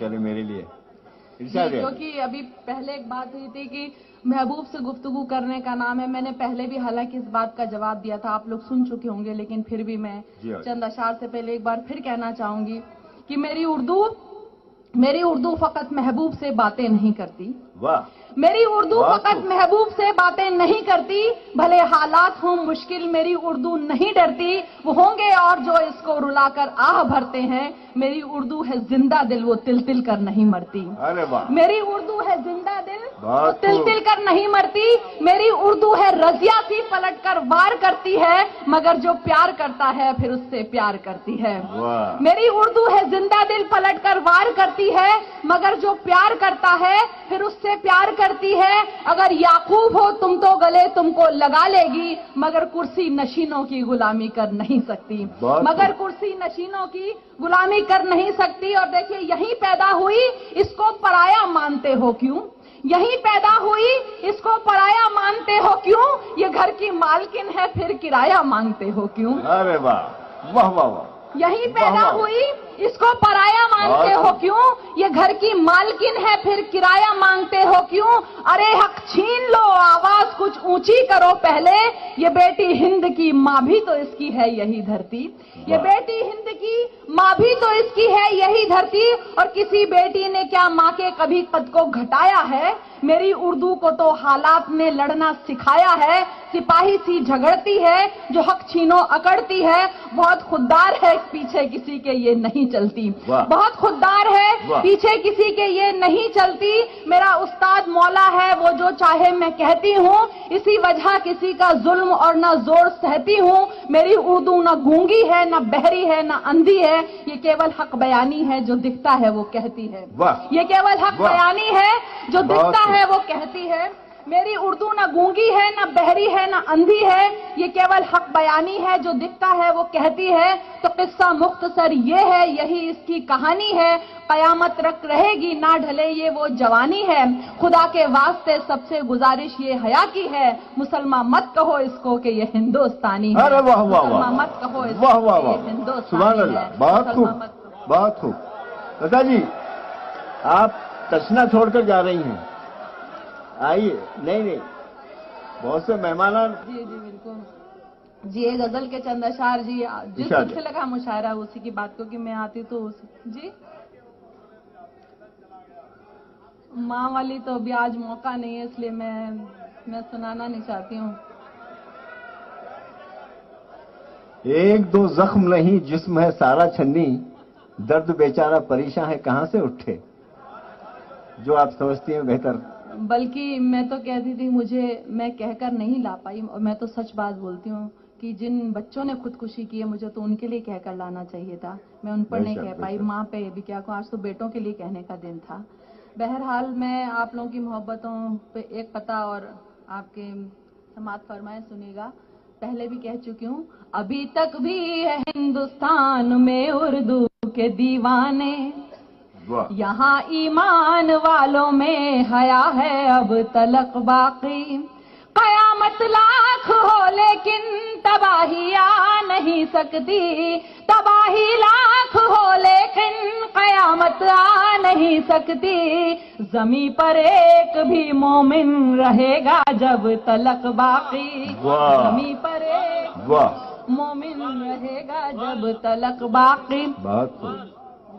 پہلے میرے لیے کیونکہ ابھی پہلے ایک بات ہوئی تھی کہ محبوب سے گفتگو کرنے کا نام ہے. میں نے پہلے بھی حالانکہ اس بات کا جواب دیا تھا, آپ لوگ سن چکے ہوں گے, لیکن پھر بھی میں چند اشعار سے پہلے ایک بار پھر کہنا چاہوں گی کہ میری اردو فقط محبوب سے باتیں نہیں کرتی. میری اردو فقط محبوب سے باتیں نہیں کرتی, بھلے حالات ہوں مشکل میری اردو نہیں ڈرتی. وہ ہوں گے اور جو اس کو رلا کر آہ بھرتے ہیں, میری اردو ہے زندہ دل وہ تل تل کر نہیں مرتی. میری اردو ہے زندہ دل وہ تل تل کر نہیں مرتی. میری اردو ہے رضیہ سی پلٹ کر وار کرتی ہے, مگر جو پیار کرتا ہے پھر اس سے پیار کرتی ہے. میری اردو ہے زندہ دل پلٹ کر وار کرتی ہے, مگر جو پیار کرتا ہے پھر اس سے پیار کرتی ہے. اگر یعقوب ہو تم تو گلے تم کو لگا لے گی, مگر کرسی نشینوں کی غلامی کر نہیں سکتی. مگر کرسی نشینوں کی غلامی کر نہیں سکتی. اور دیکھیے یہیں پیدا ہوئی, اس کو پرایا مانتے ہو کیوں؟ یہیں پیدا ہوئی, اس کو پرایا مانتے ہو کیوں؟ یہ گھر کی مالکن ہے پھر کرایہ مانگتے ہو کیوں؟ ارے واہ واہ واہ واہ. یہیں پیدا ہوئی, اس کو پرایا مانتے ہو کیوں؟ یہ گھر کی مالکن ہے پھر کرایہ مانگتے ہو کیوں؟ ارے حق چھین لو, آواز کچھ اونچی کرو پہلے. یہ بیٹی ہند کی ماں بھی تو اس کی ہے یہی دھرتی. یہ بیٹی ہند کی ماں بھی تو اس کی ہے یہی دھرتی. اور کسی بیٹی نے کیا ماں کے کبھی قد کو گھٹایا ہے؟ میری اردو کو تو حالات نے لڑنا سکھایا ہے. سپاہی سی جھگڑتی ہے جو حق چھینو اکڑتی ہے. بہت خوددار ہے پیچھے کسی کے یہ نہیں چلتی. بہت خوددار ہے پیچھے کسی کے یہ نہیں چلتی. میرا استاد مولا ہے وہ جو چاہے میں کہتی ہوں, اسی وجہ کسی کا ظلم اور نہ زور سہتی ہوں. میری اردو نہ گونگی ہے نہ بہری ہے نہ اندھی ہے, یہ کیول حق بیانی ہے جو دکھتا ہے وہ کہتی ہے. یہ کیول حق بیانی ہے جو دکھتا ہے وہ کہتی ہے. میری اردو نہ گونگی ہے نہ بہری ہے نہ اندھی ہے, یہ کیول حق بیانی ہے جو دکھتا ہے وہ کہتی ہے. تو قصہ مختصر یہ ہے, یہی اس کی کہانی ہے. قیامت رکھ رہے گی نہ ڈھلے یہ وہ جوانی ہے. خدا کے واسطے سب سے گزارش یہ حیا کی ہے, مسلمان مت کہو اس کو کہ یہ ہندوستانی ہے. مسلمان مت کہو اس کو کہ یہ ہندوستانی ہے. بہت خوب بہت خوب. لتا جی آپ تشنا چھوڑ کر جا رہی ہیں, آئیے. نہیں بہت سے مہمان. جی بالکل جی. ایک غزل کے چند اشعار جی, جس سلسلے کا مشاعرہ اسی کی بات کو کہ میں آتی تو جی ماں والی تو ابھی آج موقع نہیں ہے, اس لیے میں سنانا نہیں چاہتی ہوں. ایک دو زخم نہیں جسم ہے سارا چھنی, درد بیچارہ پریشاں ہے کہاں سے اٹھے. جو آپ سمجھتی ہیں بہتر. بلکہ میں تو کہتی تھی میں کہہ کر نہیں لا پائی, اور میں تو سچ بات بولتی ہوں کہ جن بچوں نے خودکشی کی ہے مجھے تو ان کے لیے کہہ کر لانا چاہیے تھا. میں ان پر نہیں کہہ پائی. ماں پہ بھی کیا کہوں, آج تو بیٹوں کے لیے کہنے کا دن تھا. بہرحال میں آپ لوگوں کی محبتوں پہ ایک پتہ اور آپ کے سماعت فرمائے سنیے گا. پہلے بھی کہہ چکی ہوں, ابھی تک بھی ہے ہندوستان میں اردو کے دیوانے, یہاں ایمان والوں میں حیا ہے اب تلک باقی. قیامت لاکھ ہو لیکن تباہی آ نہیں سکتی. تباہی لاکھ ہو لیکن قیامت آ نہیں سکتی. زمیں پر ایک بھی مومن رہے گا جب تلک باقی. زمیں پر ایک مومن رہے گا جب تلک باقی.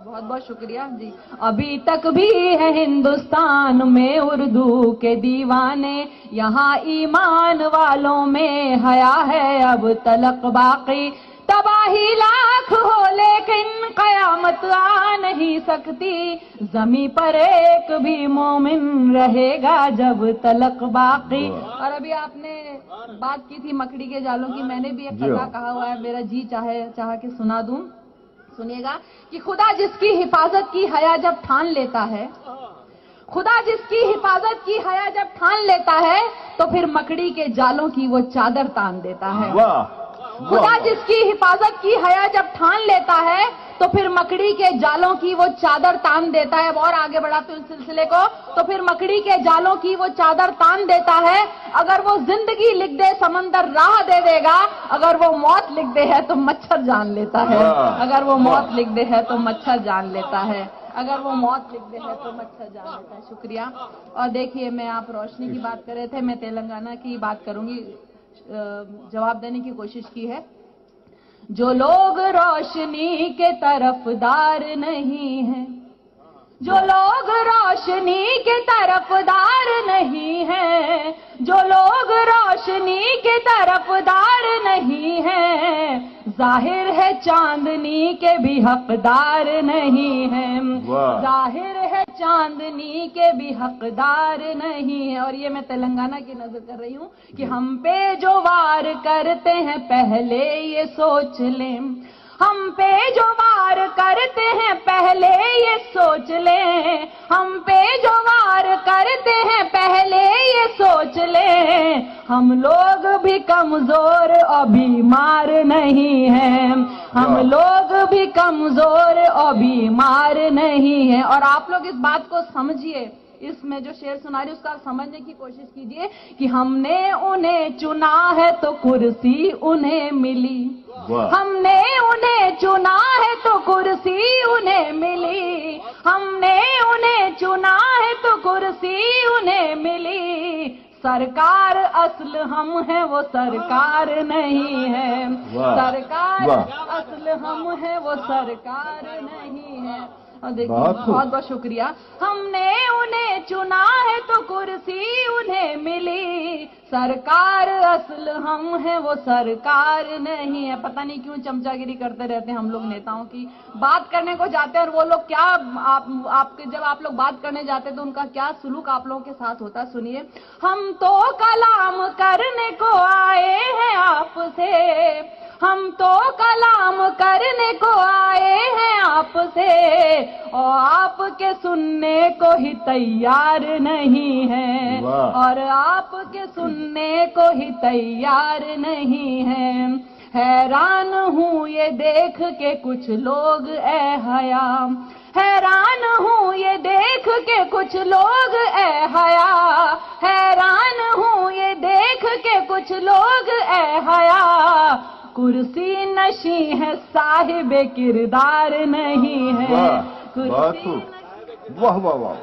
بہت بہت شکریہ جی. ابھی تک بھی ہے ہندوستان میں اردو کے دیوانے, یہاں ایمان والوں میں حیا ہے اب تلک باقی. تباہی لاکھ ہو لیکن قیامت آ نہیں سکتی. زمیں پر ایک بھی مومن رہے گا جب تلک باقی. اور ابھی آپ نے بات کی تھی مکڑی کے جالوں کی, میں نے بھی ایک قطعہ کہا ہوا ہے, میرا جی چاہا کہ سنا دوں. سنیے گا کہ خدا جس کی حفاظت کی حیا جب ٹھان لیتا ہے, خدا جس کی حفاظت کی حیا جب ٹھان لیتا ہے تو پھر مکڑی کے جالوں کی وہ چادر تان دیتا ہے. خدا جس کی حفاظت کی حیا جب ٹھان لیتا ہے تو پھر مکڑی کے جالوں کی وہ چادر تان دیتا ہے. اور آگے بڑھاتے ہیں اس سلسلے کو, تو پھر مکڑی کے جالوں کی وہ چادر تان دیتا ہے. اگر وہ زندگی لکھ دے سمندر راہ دے دے گا, اگر وہ موت لکھ دے ہے تو مچھر جان لیتا ہے. اگر وہ موت لکھ دے ہے تو مچھر جان لیتا ہے. اگر وہ موت لکھ دے ہے تو مچھر جان لیتا ہے. شکریہ. اور دیکھیے میں آپ روشنی کی بات کر رہے تھے, میں تلنگانہ کی بات کروں گی, جواب دینے کی کوشش کی ہے. جو لوگ روشنی کے طرفدار نہیں ہیں, جو لوگ روشنی کے طرفدار نہیں ہیں, جو لوگ روشنی کے طرفدار نہیں ہیں, ظاہر ہے چاندنی کے بھی حقدار نہیں ہیں. ظاہر ہے چاندنی کے بھی حقدار نہیں ہیں. اور یہ میں تلنگانہ کی نظر کر رہی ہوں کہ ہم پہ جو وار کرتے ہیں پہلے یہ سوچ لیں, ہم پہ جو وار کرتے ہیں پہلے یہ سوچ لیں, ہم پہ جو وار کرتے ہیں پہلے یہ سوچ لیں, ہم لوگ بھی کمزور اور بیمار نہیں ہیں, ہم لوگ بھی کمزور اور بیمار نہیں ہیں. اور آپ لوگ اس بات کو سمجھیے, اس میں جو شعر سنا رہی اس کا سمجھنے کی کوشش کیجئے کہ ہم نے انہیں چنا ہے تو کرسی انہیں ملی, ہم نے انہیں چنا ہے تو کرسی انہیں ملی, ہم نے انہیں چنا ہے تو کرسی انہیں ملی. سرکار اصل ہم ہیں وہ سرکار نہیں ہے, سرکار اصل ہم ہیں وہ سرکار نہیں ہے. اور دیکھیے بہت بہت شکریہ. ہم نے انہیں چنا ہے تو کرسی انہیں ملی, سرکار اصل ہم ہیں وہ سرکار نہیں ہے. پتہ نہیں کیوں چمچا گیری کرتے رہتے ہیں ہم لوگ نیتاؤں کی. بات کرنے کو جاتے ہیں اور وہ لوگ کیا جب آپ لوگ بات کرنے جاتے تو ان کا کیا سلوک آپ لوگوں کے ساتھ ہوتا ہے, سنیے. ہم تو کلام کرنے کو آئے ہیں آپ سے, ہم تو کلام کرنے کو آئے ہیں آپ سے, اور آپ کے سننے کو ہی تیار نہیں ہیں, اور آپ کے سننے کو ہی تیار نہیں ہیں. حیران ہوں یہ دیکھ کے کچھ لوگ اے حیا, حیران ہوں یہ دیکھ کے کچھ لوگ اے حیا, حیران ہوں یہ دیکھ کے کچھ لوگ اے حیا, کرسی نشیں ہے صاحب کردار نہیں ہے. واہ واہ واہ.